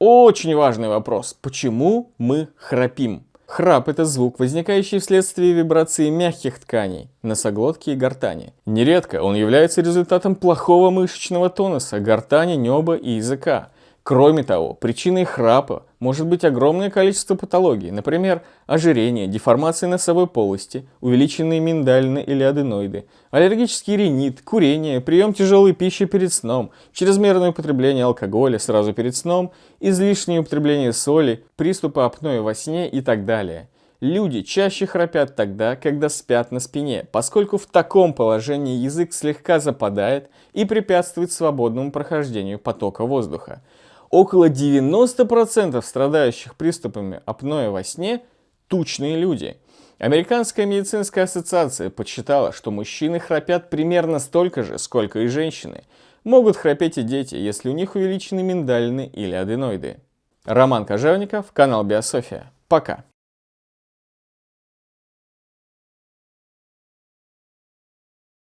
Очень важный вопрос. Почему мы храпим? Храп – это звук, возникающий вследствие вибрации мягких тканей, носоглотки и гортани. Нередко он является результатом плохого мышечного тонуса гортани, неба и языка. Кроме того, причиной храпа может быть огромное количество патологий, например, ожирение, деформация носовой полости, увеличенные миндалины или аденоиды, аллергический ринит, курение, прием тяжелой пищи перед сном, чрезмерное употребление алкоголя сразу перед сном, излишнее употребление соли, приступы апноэ во сне и так далее. Люди чаще храпят тогда, когда спят на спине, поскольку в таком положении язык слегка западает и препятствует свободному прохождению потока воздуха. Около 90% страдающих приступами апноэ во сне – тучные люди. Американская медицинская ассоциация подсчитала, что мужчины храпят примерно столько же, сколько и женщины. Могут храпеть и дети, если у них увеличены миндалины или аденоиды. Роман Кожевников, канал Биософия. Пока.